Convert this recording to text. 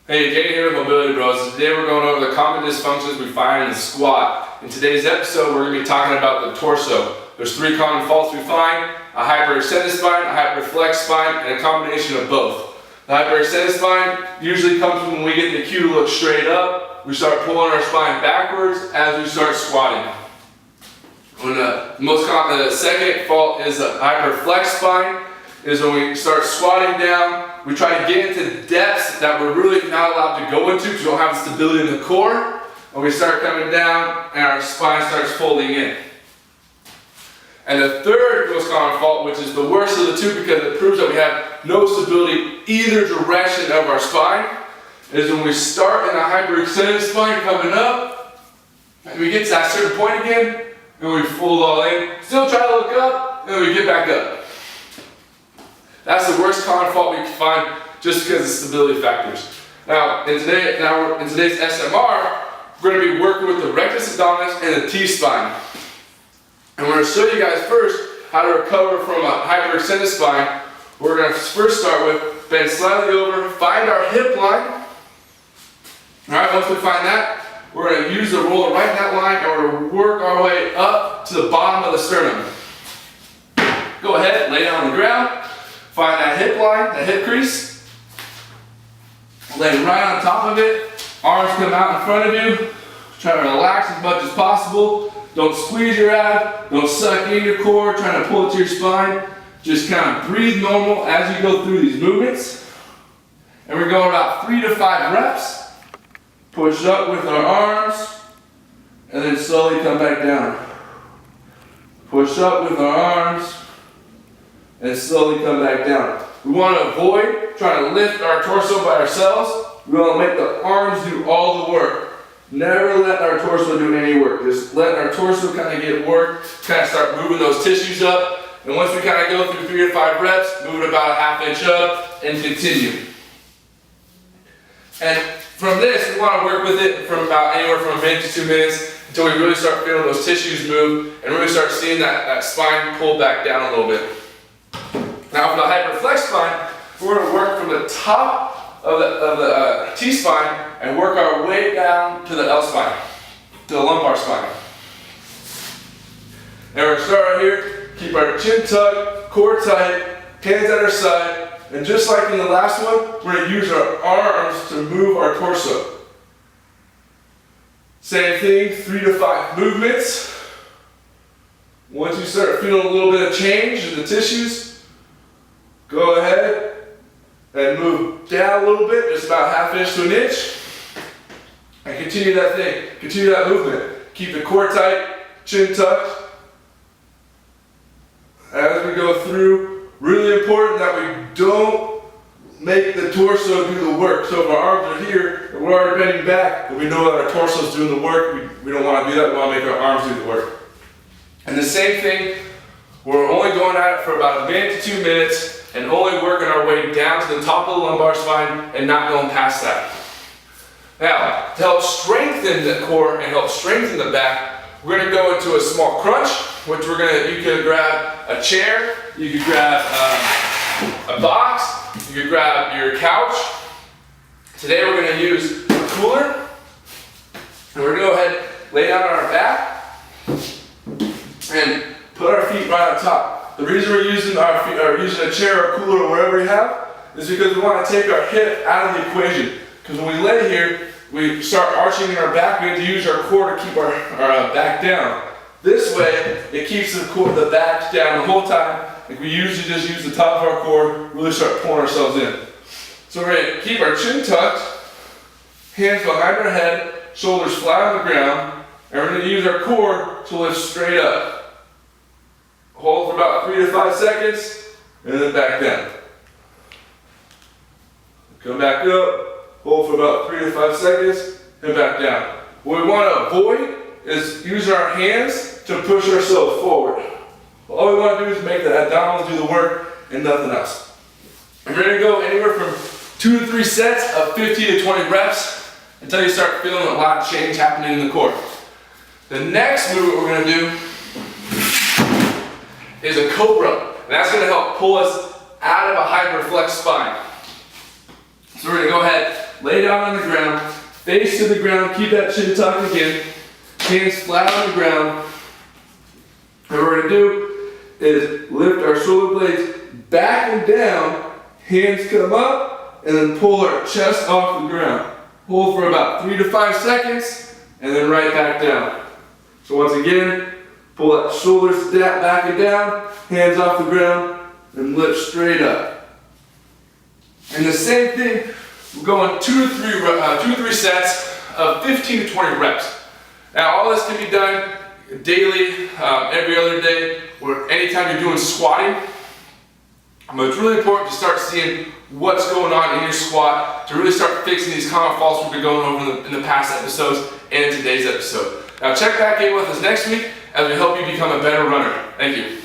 Hey, Jay here with MobilityBros. Today we're going over the common dysfunctions we find in the squat. In today's episode, we're going to be talking about the torso. There's three common faults we find: a hyperextended spine, a hyperflex spine, and a combination of both. The hyperextended spine usually comes when we get the cue to look straight up. We start pulling our spine backwards as we start squatting. The second fault is the hyperflex spine. Is when we start squatting down, we try to get into depths that we're really not allowed to go into because we don't have stability in the core. And we start coming down and our spine starts folding in. And the third most common fault, which is the worst of the two because it proves that we have no stability either direction of our spine, is when we start in a hyperextended spine coming up, and we get to that certain point again, and we fold all in, still try to look up, and we get back up. That's the worst common fault we can find just because of stability factors. Now, in today's SMR, we're going to be working with the rectus abdominis and the T-spine. And we're going to show you guys first how to recover from a hyperextended spine. We're going to first start with bend slightly over, find our hip line. Alright, once we find that, we're going to use the roller right in that line and we're going to work our way up to the bottom of the sternum. Go ahead, lay down on the ground. Find that hip line, that hip crease. Lay right on top of it. Arms come out in front of you. Try to relax as much as possible. Don't squeeze your abs. Don't suck in your core, trying to pull it to your spine. Just kind of breathe normal as you go through these movements. And we're going about 3 to 5 reps. Push up with our arms. And then slowly come back down. Push up with our arms. And slowly come back down. We want to avoid trying to lift our torso by ourselves. We want to make the arms do all the work. Never let our torso do any work. Just let our torso kind of get work, kind of start moving those tissues up. And once we kind of go through 3 to 5 reps, move it about a ½ inch up and continue. And from this, we want to work with it from about anywhere from 1 minute to 2 minutes until we really start feeling those tissues move and really start seeing that spine pull back down a little bit. Now for the hyperflex spine, we're going to work from the top of the T-spine and work our way down to the L spine, to the lumbar spine. And we're going to start right here, keep our chin tucked, core tight, hands at our side, and just like in the last one, we're going to use our arms to move our torso. Same thing, 3 to 5 movements. Once you start feeling a little bit of change in the tissues, go ahead and move down a little bit, just about ½ inch to 1 inch. And continue that thing, continue that movement. Keep the core tight, chin tucked. As we go through, really important that we don't make the torso do the work. So if our arms are here, and we're already bending back, but we know that our torso is doing the work, we don't want to do that, we want to make our arms do the work. And the same thing, we're only going at it for about 1 minute to 2 minutes, and only working our way down to the top of the lumbar spine and not going past that. Now, to help strengthen the core and help strengthen the back, we're going to go into a small crunch, which you can grab a chair, you can grab a box, you can grab your couch. Today we're going to use a cooler, and we're going to go ahead, lay down on our back, and put our feet right on top. The reason we're using our feet, or using a chair or cooler or whatever we have, is because we want to take our hip out of the equation. Because when we lay here, we start arching in our back. We have to use our core to keep our back down. This way, it keeps the back down the whole time. Like we usually just use the top of our core, really start pulling ourselves in. So we're going to keep our chin tucked, hands behind our head, shoulders flat on the ground, and we're going to use our core to lift straight up. Hold for about 3 to 5 seconds, and then back down. Come back up, hold for about 3 to 5 seconds, and back down. What we want to avoid is using our hands to push ourselves forward. All we want to do is make the abdominals do the work and nothing else. And we're going to go anywhere from 2 to 3 sets of 15 to 20 reps until you start feeling a lot of change happening in the core. The next movement we're going to do is a cobra, and that's going to help pull us out of a hyperflex spine. So we're going to go ahead, lay down on the ground, face to the ground, keep that chin tucked again, hands flat on the ground. What we're gonna do is lift our shoulder blades back and down, hands come up, and then pull our chest off the ground. Hold for about 3 to 5 seconds, and then right back down. So once again, pull that shoulders back and down, hands off the ground, and lift straight up. And the same thing, we're going 2 to 3 sets of 15 to 20 reps. Now all this can be done daily, every other day, or anytime you're doing squatting. But it's really important to start seeing what's going on in your squat, to really start fixing these common faults we've been going over in the past episodes and in today's episode. Now check back in with us next week as we help you become a better runner. Thank you.